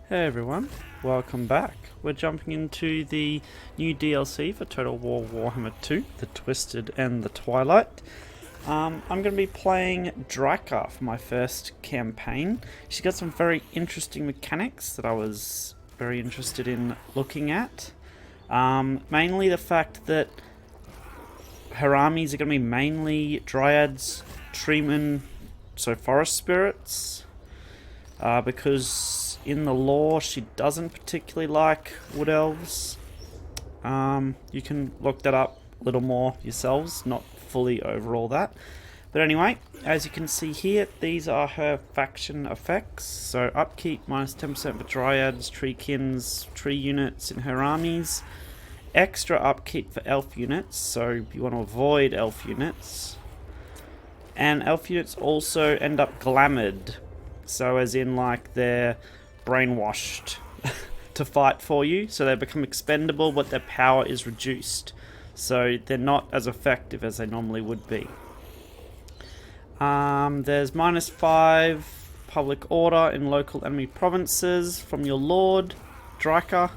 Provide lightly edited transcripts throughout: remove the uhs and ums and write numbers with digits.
Hey everyone, welcome back. We're jumping into the new DLC for Total War Warhammer 2, the Twisted and the Twilight. I'm going to be playing Drycha for my first campaign. She's got some very interesting mechanics that I was very interested in looking at. Mainly the fact that her armies are going to be mainly Dryads, Treemen, so Forest Spirits, because in the lore she doesn't particularly like Wood Elves. You can look that up a little more yourselves, not fully over all that. But anyway, as you can see here, these are her faction effects. So upkeep minus 10% for Dryads, Treekins, tree units in her armies. Extra upkeep for elf units, so you want to avoid elf units. And elf units also end up glamoured, so as in like they're brainwashed to fight for you, so they become expendable but their power is reduced, so they're not as effective as they normally would be. There's -5 public order in local enemy provinces from your lord, Drycha.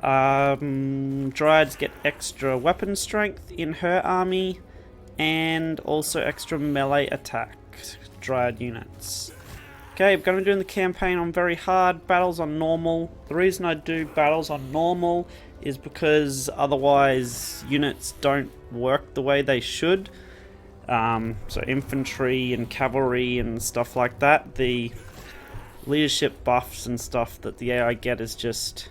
Dryads get extra weapon strength in her army, and also extra melee attack, Dryad units. Okay, I'm going to be doing the campaign on very hard, battles on normal. The reason I do battles on normal is because otherwise units don't work the way they should. So infantry and cavalry and stuff like that, the leadership buffs and stuff that the AI get is just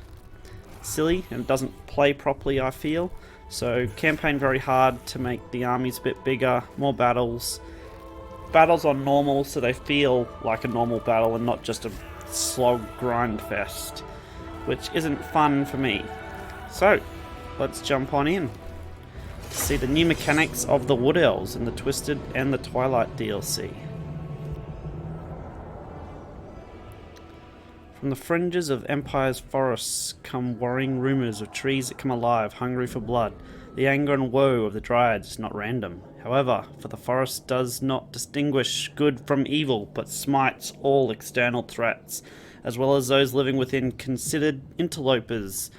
silly and doesn't play properly, I feel. So campaign very hard to make the armies a bit bigger, more battles. Battles on normal so they feel like a normal battle and not just a slog grind fest, which isn't fun for me. So let's jump on in to see the new mechanics of the Wood Elves in the Twisted and the Twilight DLC. From the fringes of Empire's forests come worrying rumours of trees that come alive, hungry for blood. The anger and woe of the Dryads is not random. However, for the forest does not distinguish good from evil, but smites all external threats, as well as those living within considered interlopers.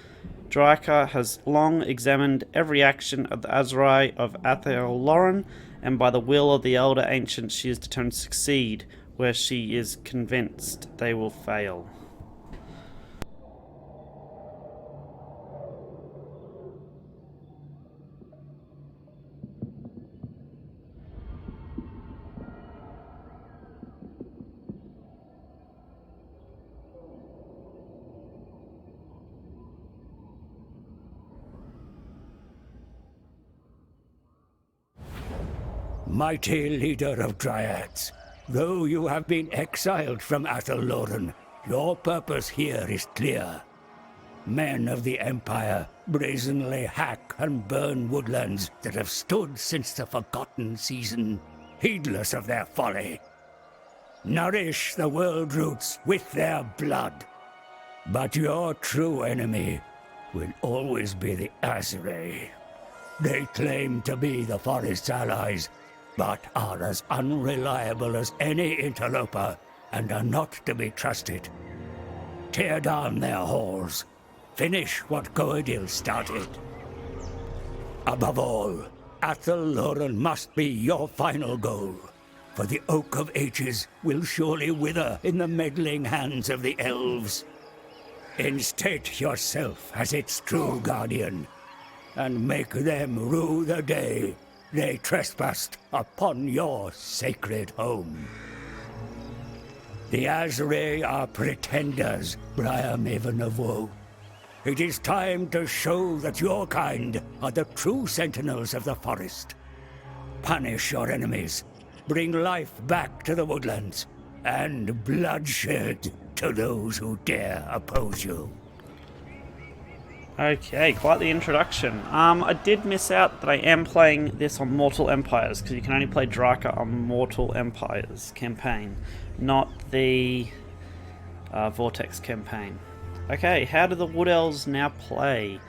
Drycha has long examined every action of the Ariel of Athel Loren, and by the will of the Elder Ancients she is determined to succeed, where she is convinced they will fail. Mighty leader of Dryads, though you have been exiled from Athel Loren, your purpose here is clear. Men of the Empire brazenly hack and burn woodlands that have stood since the Forgotten Season, heedless of their folly. Nourish the world roots with their blood. But your true enemy will always be the emissaries. They claim to be the forest's allies, but are as unreliable as any interloper and are not to be trusted. Tear down their halls. Finish what Goedil started. Above all, Athel Loren must be your final goal, for the Oak of Ages will surely wither in the meddling hands of the elves. Instate yourself as its true guardian, and make them rue the day they trespassed upon your sacred home. The emissaries are pretenders, Briar Maven of Woe. It is time to show that your kind are the true sentinels of the forest. Punish your enemies, bring life back to the woodlands, and bloodshed to those who dare oppose you. Okay, quite the introduction. I did miss out that I am playing this on Mortal Empires, because you can only play Drycha on Mortal Empires campaign, not the Vortex campaign. Okay, how do the Wood Elves now play?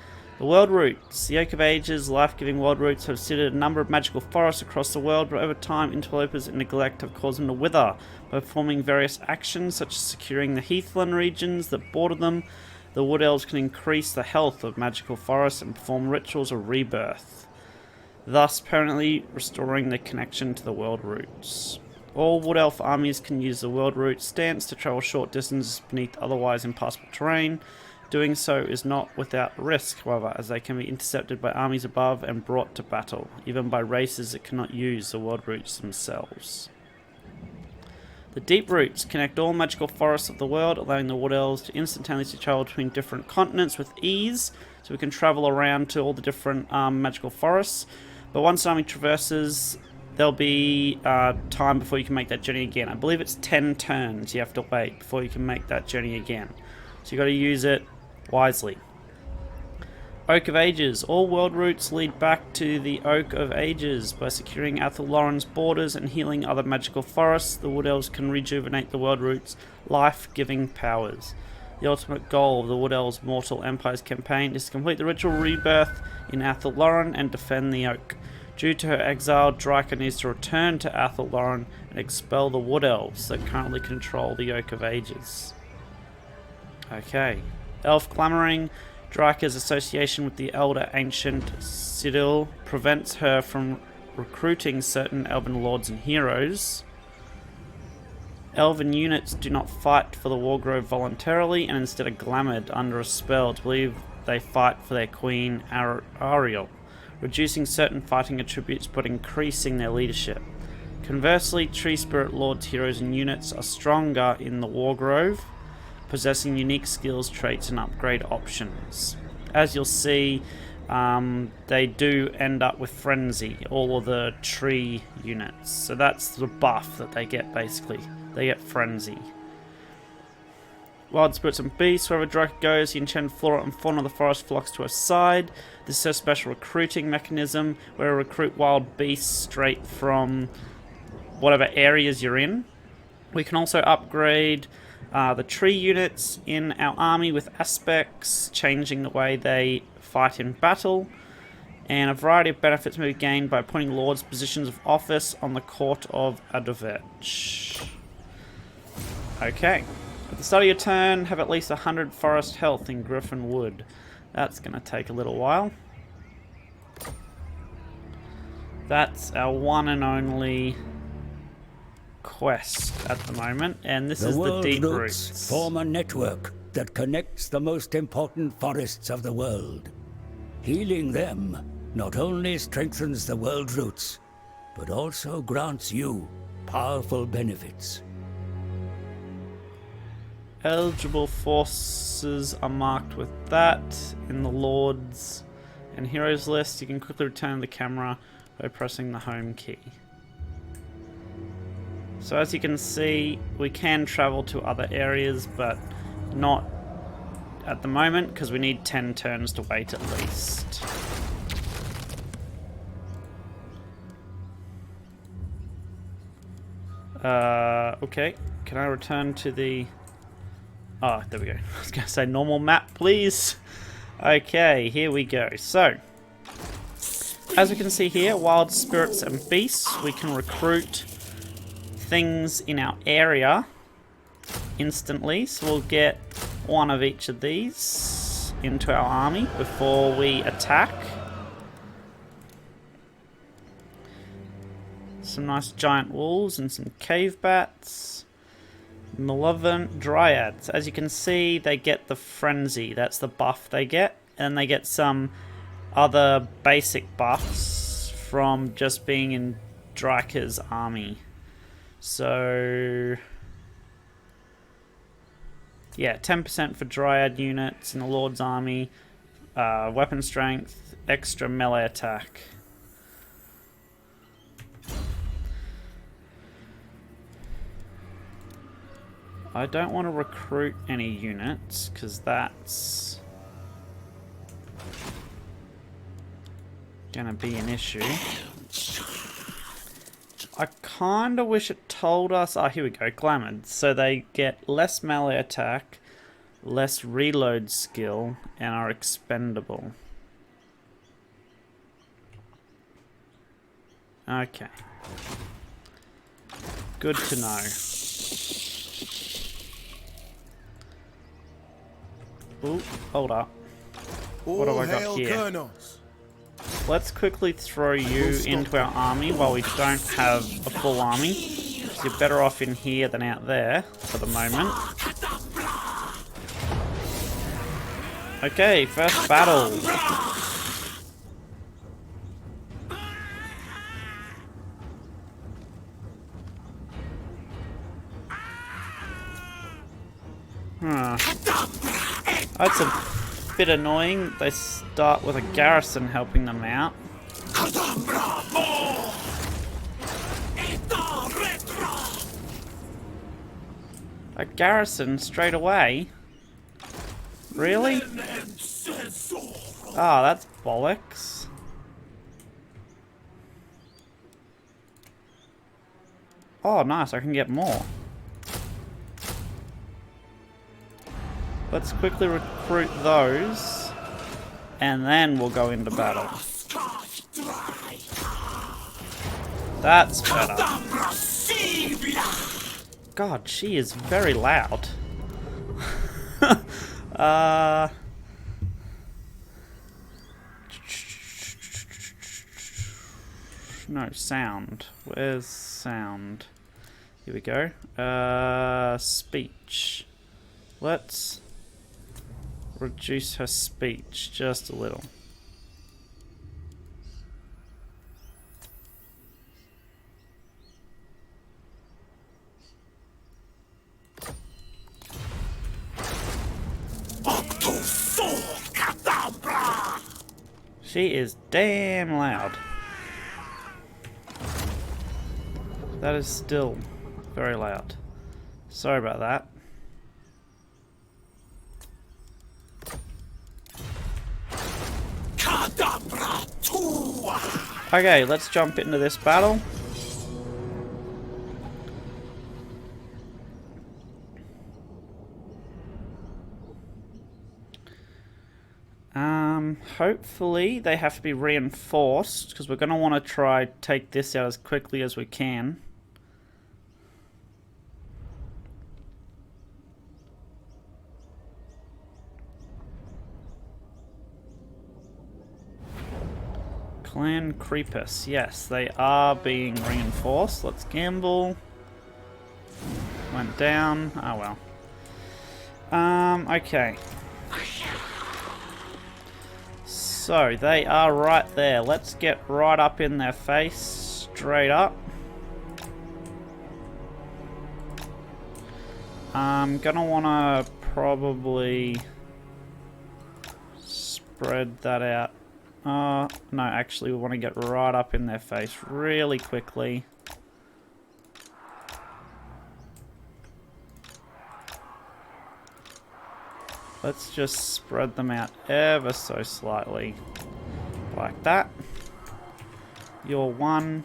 The World Roots. The Oak of Ages, life-giving World Roots have seeded a number of magical forests across the world, but over time interlopers and neglect have caused them to wither. By performing various actions, such as securing the heathland regions that border them, the Wood Elves can increase the health of magical forests and perform rituals of rebirth, thus permanently restoring the connection to the World Roots. All Wood Elf armies can use the World Route stance to travel short distances beneath otherwise impassable terrain. Doing so is not without risk, however, as they can be intercepted by armies above and brought to battle, even by races that cannot use the World Routes themselves. The Deep Roots connect all magical forests of the world, allowing the Wood Elves to instantaneously travel between different continents with ease, so we can travel around to all the different magical forests. But once an army traverses, there'll be time before you can make that journey again. I believe it's 10 turns you have to wait before you can make that journey again. So you've got to use it wisely. Oak of Ages. All world routes lead back to the Oak of Ages. By securing Athel Loren's borders and healing other magical forests, the Wood Elves can rejuvenate the world routes' life-giving powers. The ultimate goal of the Wood Elves' Mortal Empires campaign is to complete the ritual rebirth in Athel Loren and defend the Oak. Due to her exile, Drycha needs to return to Athel Loren and expel the Wood Elves that currently control the Oak of Ages. Okay. Elf Clamoring. Drycha's association with the elder ancient Sidil prevents her from recruiting certain elven lords and heroes. Elven units do not fight for the Wargrove voluntarily and instead are glamoured under a spell to believe they fight for their queen Ariel, reducing certain fighting attributes but increasing their leadership. Conversely, Tree Spirit Lords, heroes and units are stronger in the Wargrove, possessing unique skills, traits and upgrade options. As you'll see, they do end up with Frenzy, all of the tree units. So that's the buff that they get basically. They get Frenzy. Wild Spirits and Beasts. Wherever Drycha goes, the enchanted flora and fauna of the forest flocks to her side. This is a special recruiting mechanism where we recruit wild beasts straight from whatever areas you're in. We can also upgrade the tree units in our army with aspects, changing the way they fight in battle, and a variety of benefits may be gained by appointing lords positions of office on the court of Adovech. Okay. At the start of your turn, have at least 100 forest health in Griffin Wood. That's going to take a little while. That's our one and only quest at the moment, and this is the Deep Roots. Form a network that connects the most important forests of the world. Healing them not only strengthens the world roots, but also grants you powerful benefits. Eligible forces are marked with that in the Lords and Heroes list. You can quickly return the camera by pressing the home key. So as you can see, we can travel to other areas, but not at the moment because we need 10 turns to wait at least. Okay, can I return to the... Oh, there we go. I was going to say normal map, please. Okay, here we go. So, as we can see here, wild spirits and beasts, we can recruit things in our area instantly. So we'll get one of each of these into our army before we attack. Some nice giant wolves and some cave bats. Malevolent dryads. As you can see, they get the frenzy. That's the buff they get. And they get some other basic buffs from just being in Drycha's army. So yeah, 10% for dryad units in the Lord's army. Weapon strength, extra melee attack. I don't want to recruit any units because that's gonna be an issue. I kinda wish it told us. Ah, here we go, Glamoured. So they get less melee attack, less reload skill, and are expendable. Okay. Good to know. Ooh, hold up. What have I got here? Colonels. Let's quickly throw you into our army while we don't have a full army. So you're better off in here than out there for the moment. Okay, first battle. That's a bit annoying. They start with a garrison helping them out. A garrison straight away? Really? Ah, that's bollocks. Oh, nice, I can get more. Let's quickly recruit those, and then we'll go into battle. That's better. God, she is very loud. No, sound. Where's sound? Here we go. Speech. Let's reduce her speech just a little. She is damn loud. That is still very loud. Sorry about that. Okay, let's jump into this battle. Hopefully they have to be reinforced, because we're going to want to try take this out as quickly as we can. Clan Creepus. Yes, they are being reinforced. Let's gamble. Went down. Oh well. Okay. So, they are right there. Let's get right up in their face. Straight up. I'm gonna wanna probably spread that out. No, actually we want to get right up in their face really quickly. Let's just spread them out ever so slightly. Like that. You're one.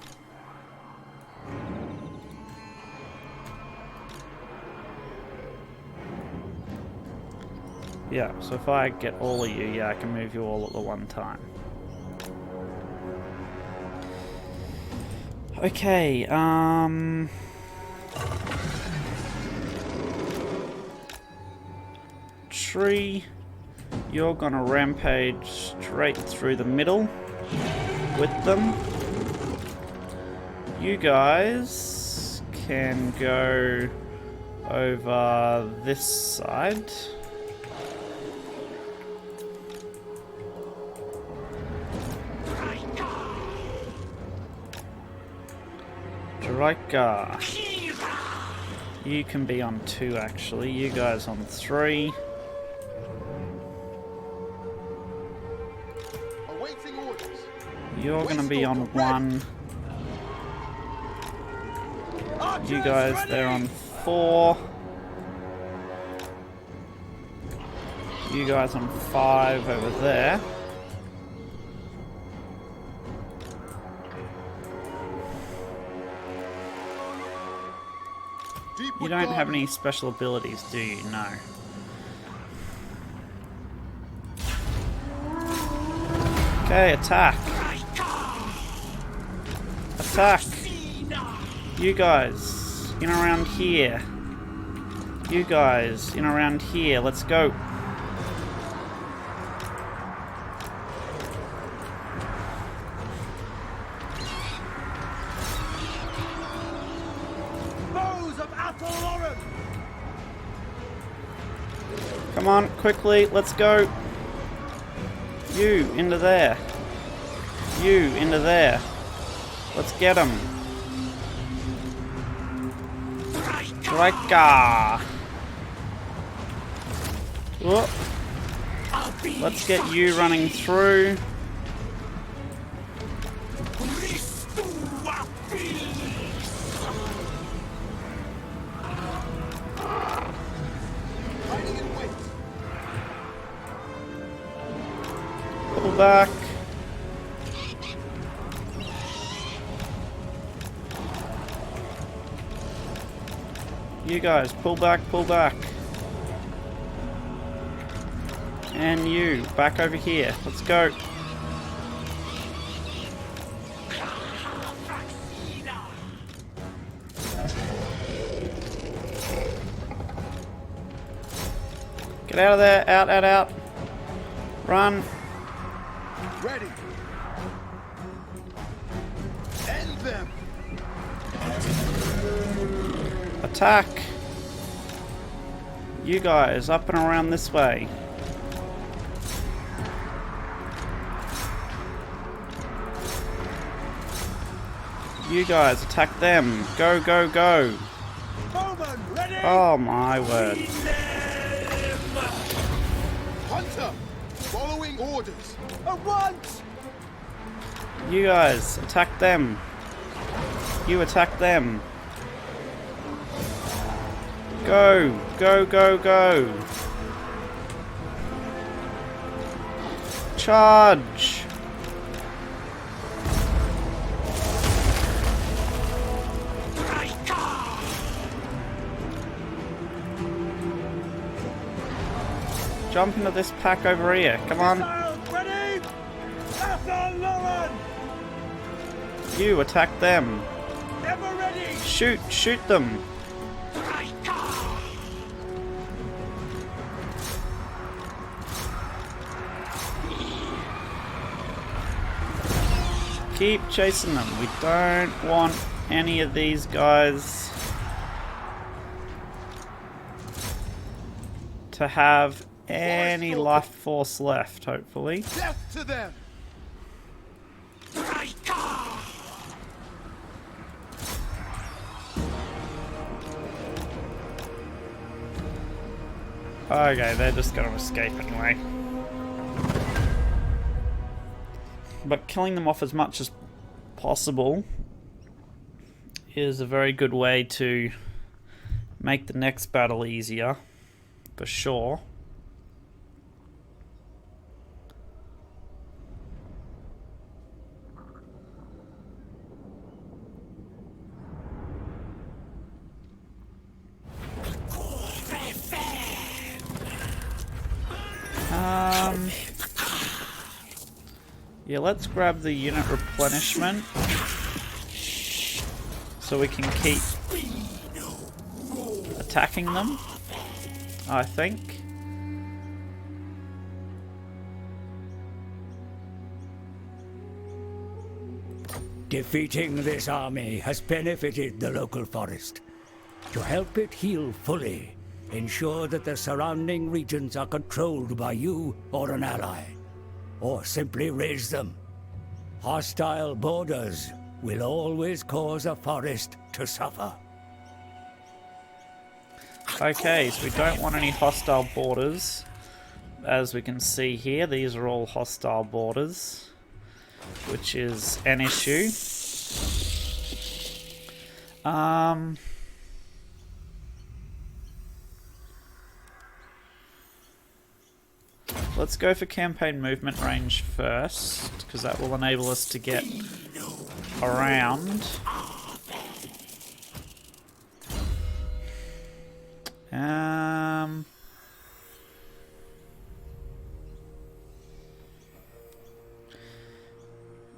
Yeah, so if I get all of you, yeah, I can move you all at the one time. Okay, Tree, you're gonna rampage straight through the middle with them. You guys can go over this side. Drycha, you can be on 2 actually, you guys on 3. You're gonna be on 1. You guys, they're on 4. You guys on 5 over there. You don't have any special abilities, do you? No. Okay, attack. That's Attack! You guys, in around here. You guys, in around here. Let's go. Foes of Athel Loren! Come on, quickly, let's go. You, into there. You, into there. Let's get him. Drycha! Whoop. Let's get you running through. Pull back. You guys, pull back, pull back. And you, back over here. Let's go. Get out of there, out, out, out. Run. Ready. End them. Attack. You guys, up and around this way. You guys, attack them. Go, go, go. Bowman, ready. Oh my word. Hunter, following orders. At once. You guys, attack them. You attack them. Go, go, go, go. Charge. Jump into this pack over here. Come on. Ready. Athel Loren. You attack them. Ever ready. Shoot, shoot them. Keep chasing them. We don't want any of these guys to have any life force left, hopefully. Death to them. Okay, they're just gonna escape anyway. But killing them off as much as possible is a very good way to make the next battle easier, for sure. Yeah, let's grab the unit replenishment so we can keep attacking them, I think. Defeating this army has benefited the local forest. To help it heal fully, ensure that the surrounding regions are controlled by you or an ally, or simply raise them. Hostile borders will always cause a forest to suffer. Okay, so we don't want any hostile borders. As we can see here, these are all hostile borders, which is an issue. Let's go for campaign movement range first, because that will enable us to get around.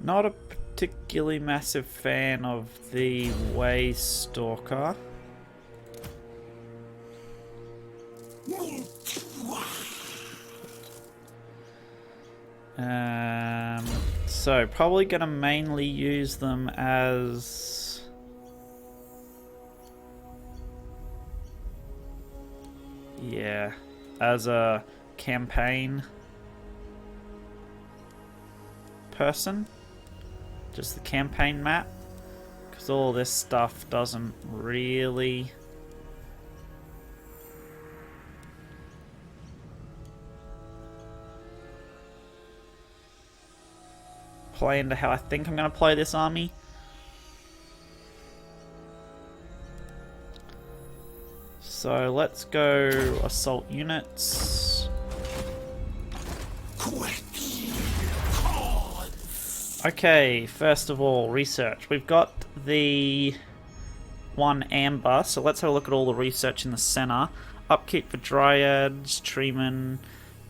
Not a particularly massive fan of the Way Stalker. So probably gonna mainly use them as as a campaign person, just the campaign map, because all this stuff doesn't really play into how I think I'm going to play this army. So let's go assault units. Okay, first of all, research. We've got the one amber, so let's have a look at all the research in the center. Upkeep for dryads, treemen,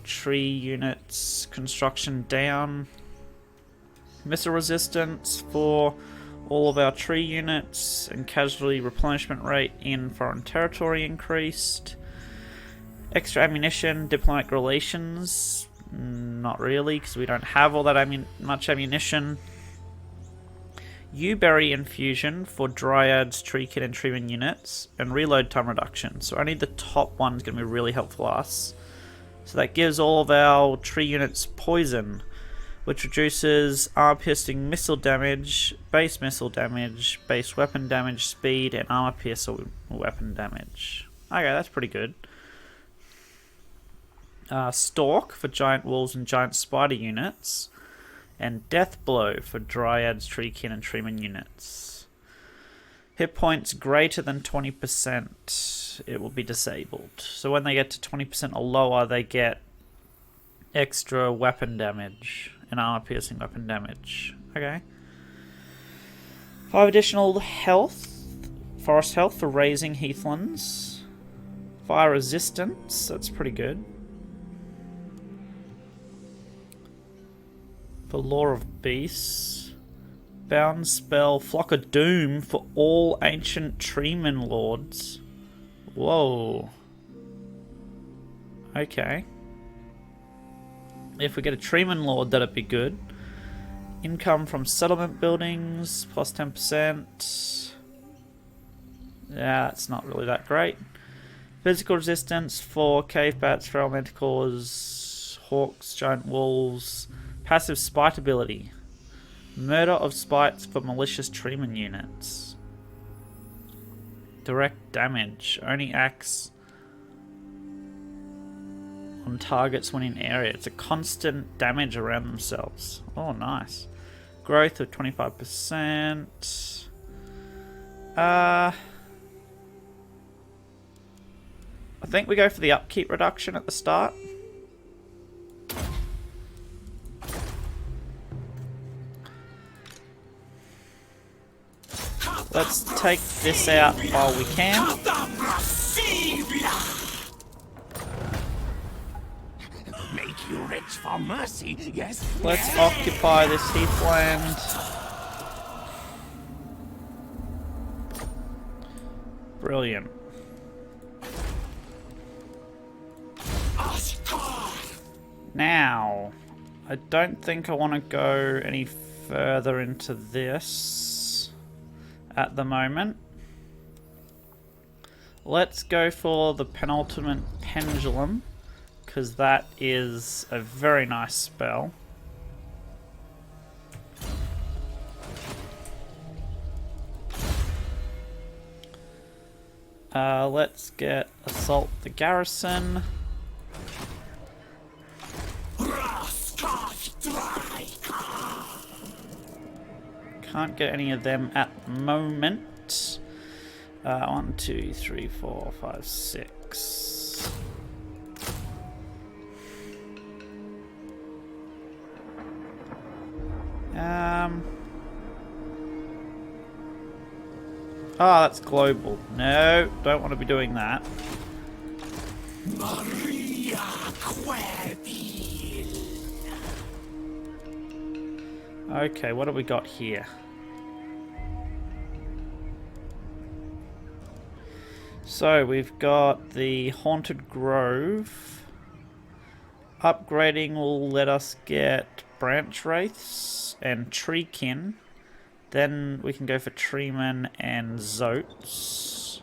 tree units, construction down. Missile resistance for all of our tree units, and casualty replenishment rate in foreign territory increased. Extra ammunition, diplomatic relations, not really, because we don't have all that much ammunition. Yew-berry infusion for dryads, tree kit, and treeman units, and reload time reduction. So only the top one's going to be really helpful for us. So that gives all of our tree units poison, which reduces armor-piercing missile damage, base weapon damage, speed, and armor-piercing weapon damage. Okay, that's pretty good. Stalk for giant wolves and giant spider units, and Death Blow for dryads, treekin, and treeman units. Hit points greater than 20%, it will be disabled. So when they get to 20% or lower, they get extra weapon damage and armor-piercing weapon damage. Okay. 5 additional health, forest health for raising heathlands. Fire resistance, that's pretty good. For Lore of Beasts. Bound spell, Flock of Doom for all ancient treeman lords. Whoa. Okay. If we get a treeman lord, that'd be good. Income from settlement buildings, plus 10%. Yeah, that's not really that great. Physical resistance for cave bats, feral manticores, hawks, giant wolves. Passive spite ability. Murder of spites for malicious treeman units. Direct damage. Only acts on targets when in area. It's a constant damage around themselves. Oh, nice. Growth of 25%. I think we go for the upkeep reduction at the start. Let's take this out while we can. Make you rich for mercy, yes? Let's occupy this heathland. Brilliant. Now, I don't think I want to go any further into this at the moment. Let's go for the penultimate pendulum, because that is a very nice spell. Let's get assault the garrison. Can't get any of them at the moment. 1, 2, 3, 4, 5, 6. Oh, that's global. No, don't want to be doing that. Okay, what have we got here? So we've got the Haunted Grove. Upgrading will let us get Branch Wraiths and Treekin. Then we can go for Treeman and Zotes.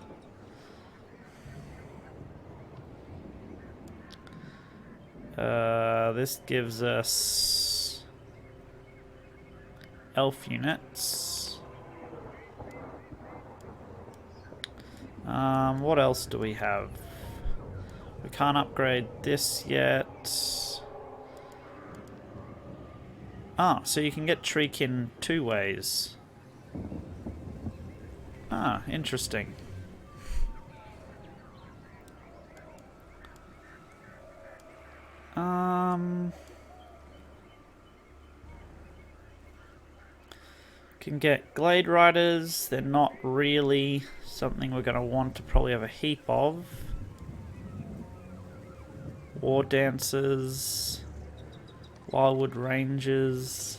This gives us elf units. What else do we have? We can't upgrade this yet. Ah, so you can get Treekin 2 ways. Ah, interesting. Can get Glade Riders. They're not really something we're going to want to probably have a heap of. War Dancers. Wildwood Rangers.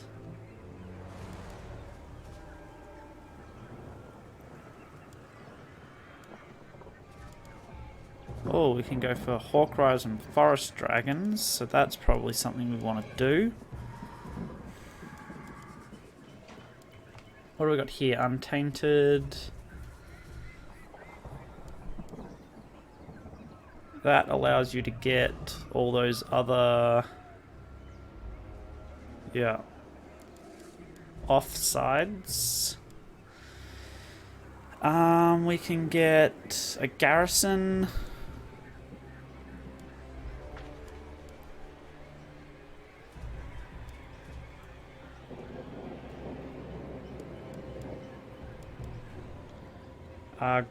Oh, we can go for Hawkrise and Forest Dragons, so that's probably something we want to do. What do we got here? Untainted. That allows you to get all those other... yeah. Offsides. We can get a garrison.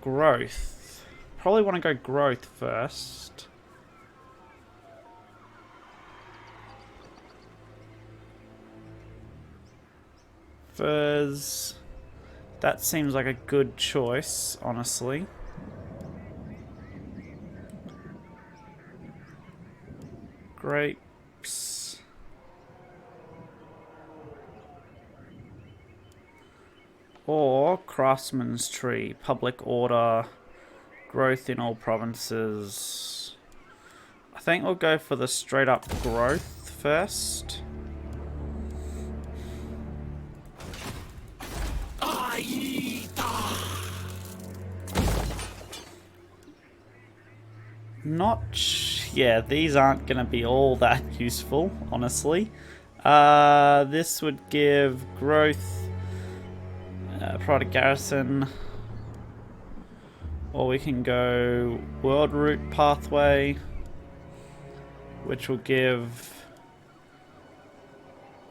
Growth. Probably want to go growth first. Furs. That seems like a good choice, honestly. Grapes. Or Craftsman's Tree. Public order. Growth in all provinces. I think we'll go for the straight up growth first. Yeah, these aren't going to be all that useful, honestly. This would give growth, product garrison, or we can go world route pathway, which will give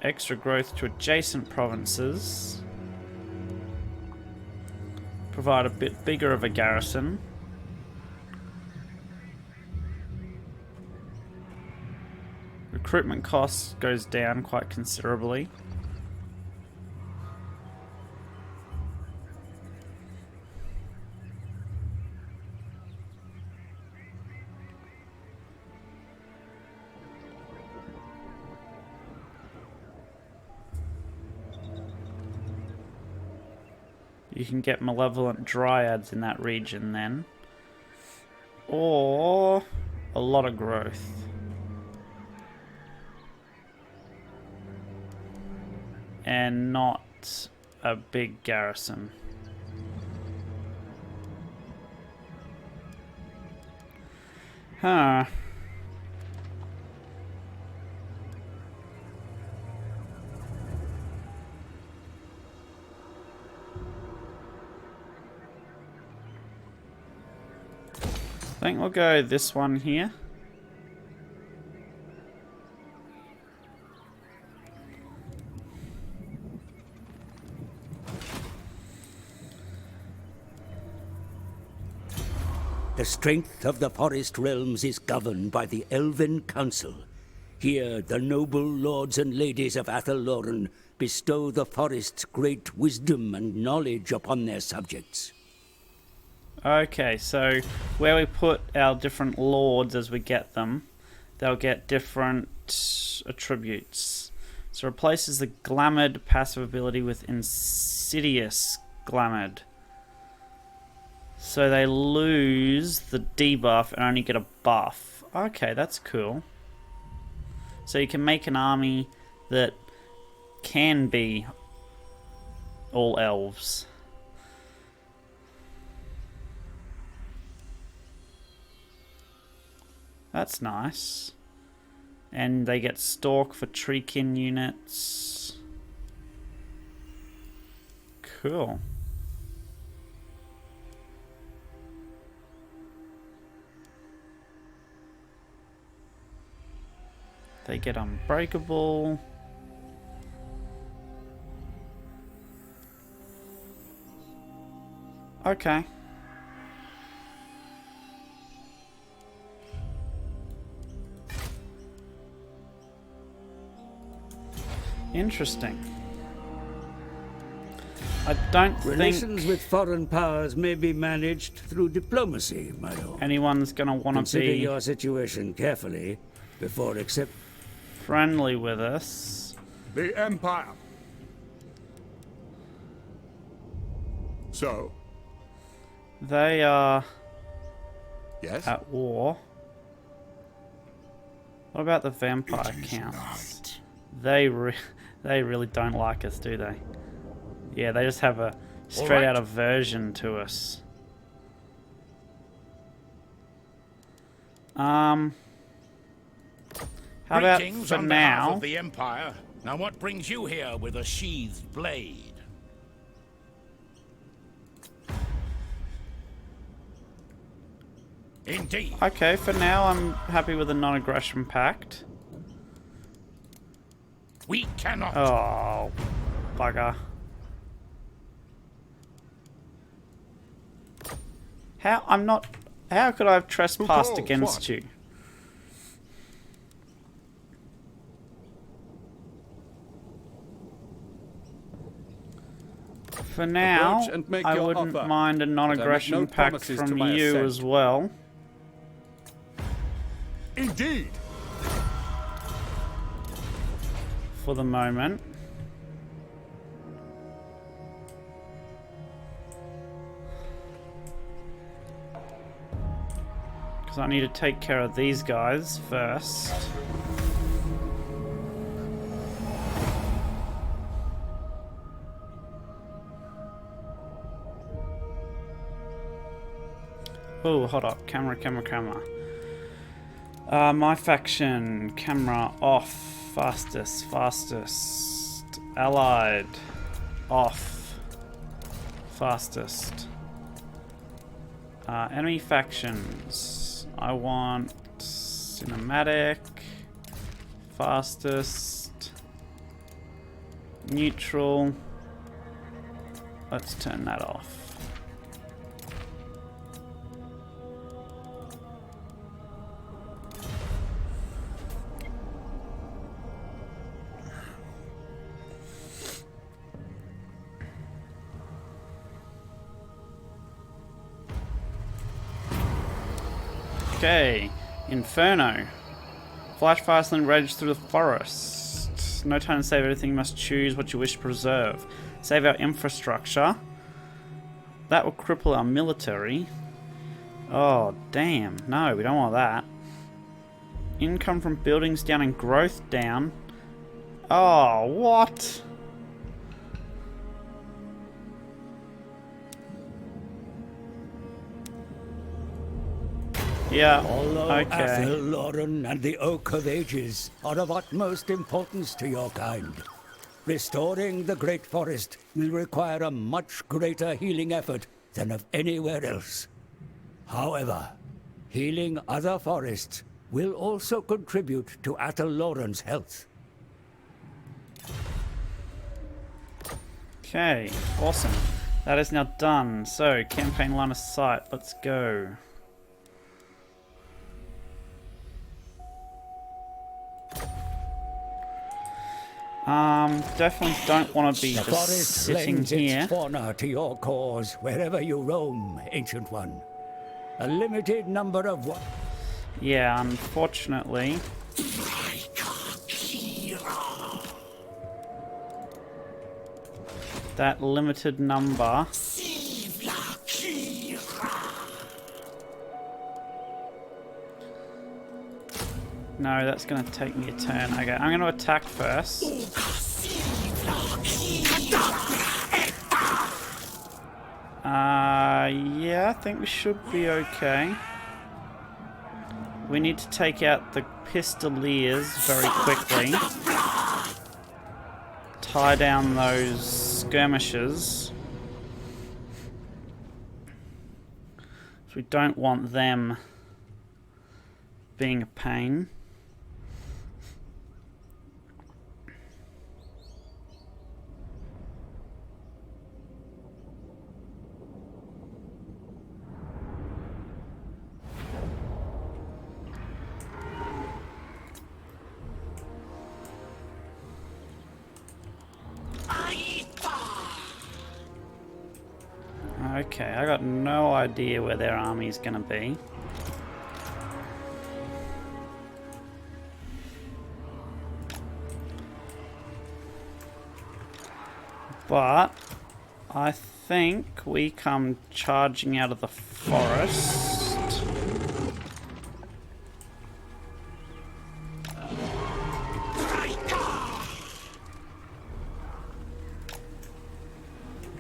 extra growth to adjacent provinces, provide a bit bigger of a garrison. Recruitment cost goes down quite considerably. You can get malevolent dryads in that region then. Or a lot of growth. And not a big garrison. Huh. I think we'll go this one here. The strength of the forest realms is governed by the Elven Council. Here, the noble lords and ladies of Athel Loren bestow the forest's great wisdom and knowledge upon their subjects. Okay, so where we put our different lords as we get them, they'll get different attributes. So replaces the Glamoured passive ability with Insidious Glamoured. So they lose the debuff and only get a buff. Okay, that's cool. So you can make an army that can be all elves. That's nice. And they get Stalk for Treekin units. Cool. They get Unbreakable. Okay. Interesting. I don't Relations think with foreign powers may be managed through diplomacy, my lord. anyone's gonna want to Consider be your situation carefully before accept. friendly with us. The Empire. So? They are Yes? at war. What about the vampire counts? They really don't like us, do they? Yeah, they just have a straight out aversion to us. How about Greetings for on behalf now? of the Empire. Now what brings you here with a sheathed blade? Indeed. Okay, for now I'm happy with the non-aggression pact. We cannot. Oh, bugger. How could I have trespassed calls against what? you? For now, Approach and make I your wouldn't offer, mind a non-aggression no pact promises from to my you assent. as well. Indeed. For the moment. Because I need to take care of these guys first. Oh, hold up. Camera. My faction. Camera off. Fastest. Allied. Off. Fastest. Enemy factions. I want cinematic. Fastest. Neutral. Let's turn that off. Okay, Inferno. Flash fastly rage through the forest. No time to save everything, you must choose what you wish to preserve. Save our infrastructure. That will cripple our military. Oh, damn. No, we don't want that. Income from buildings down and growth down. Oh, what? Yeah, Although okay. Athel Loren and the Oak of Ages are of utmost importance to your kind, restoring the Great Forest will require a much greater healing effort than of anywhere else. However, healing other forests will also contribute to Athel Loren's health. Okay, awesome. That is now done. So, campaign line of sight. Let's go. Definitely don't want to be The just forest sitting lends here. its fauna to your cause wherever you roam, Ancient One. A limited number of Yeah, unfortunately. that limited number. No, that's going to take me a turn. Okay, I'm going to attack first. Yeah, I think we should be okay. We need to take out the pistoliers very quickly. Tie down those skirmishers. So we don't want them being a pain. Okay, I got no idea where their army's gonna be. But I think we come charging out of the forest.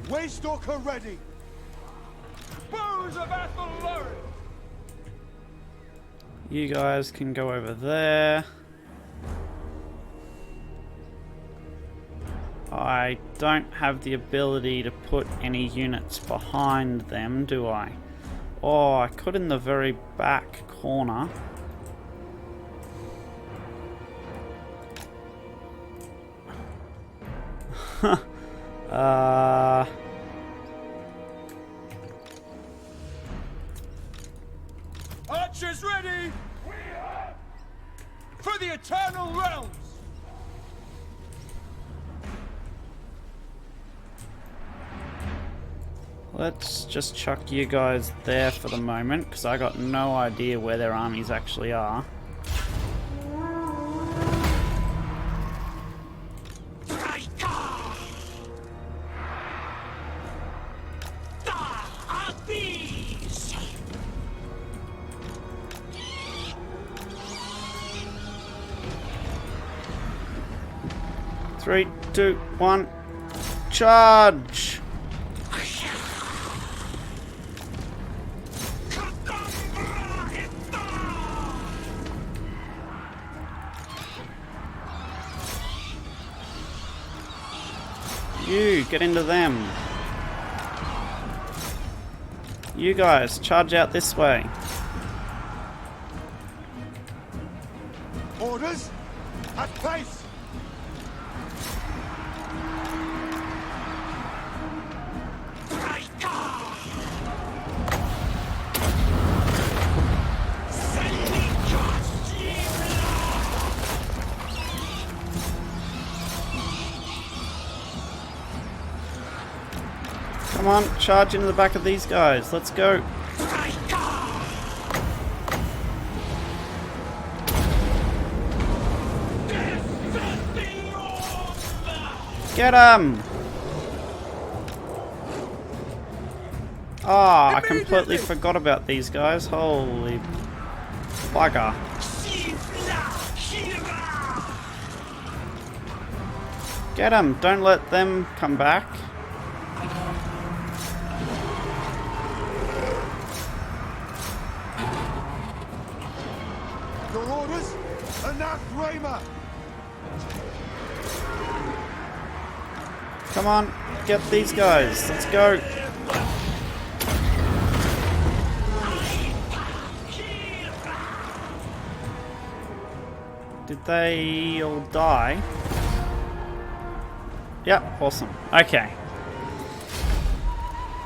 Waystalker ready. Bows of Athel Loren. You guys can go over there. I don't have the ability to put any units behind them, do I? Oh, I could in the very back corner. Archers ready. For the eternal realms. Let's just chuck you guys there for the moment, because I got no idea where their armies actually are. Three, two, one, charge! You, get into them. You guys, charge out this way. Orders at pace. Come on, charge into the back of these guys. Let's go. Get him! Ah, I completely forgot about these guys. Holy bugger. Get him! Don't let them come back. Your orders, anathema. Come on, get these guys. Let's go. Did they all die? Yep, awesome. Okay.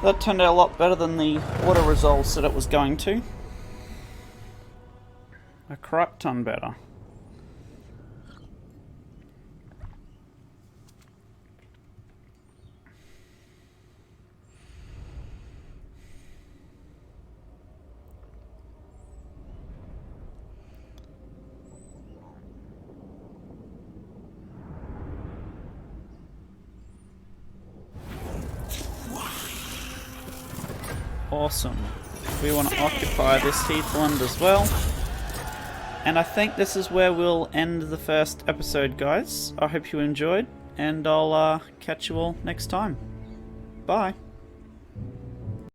That turned out a lot better than the auto resolve said it was going to. A crap ton better. Awesome. We want to occupy this heathland as well. And I think this is where we'll end the first episode, guys. I hope you enjoyed, and I'll catch you all next time. Bye.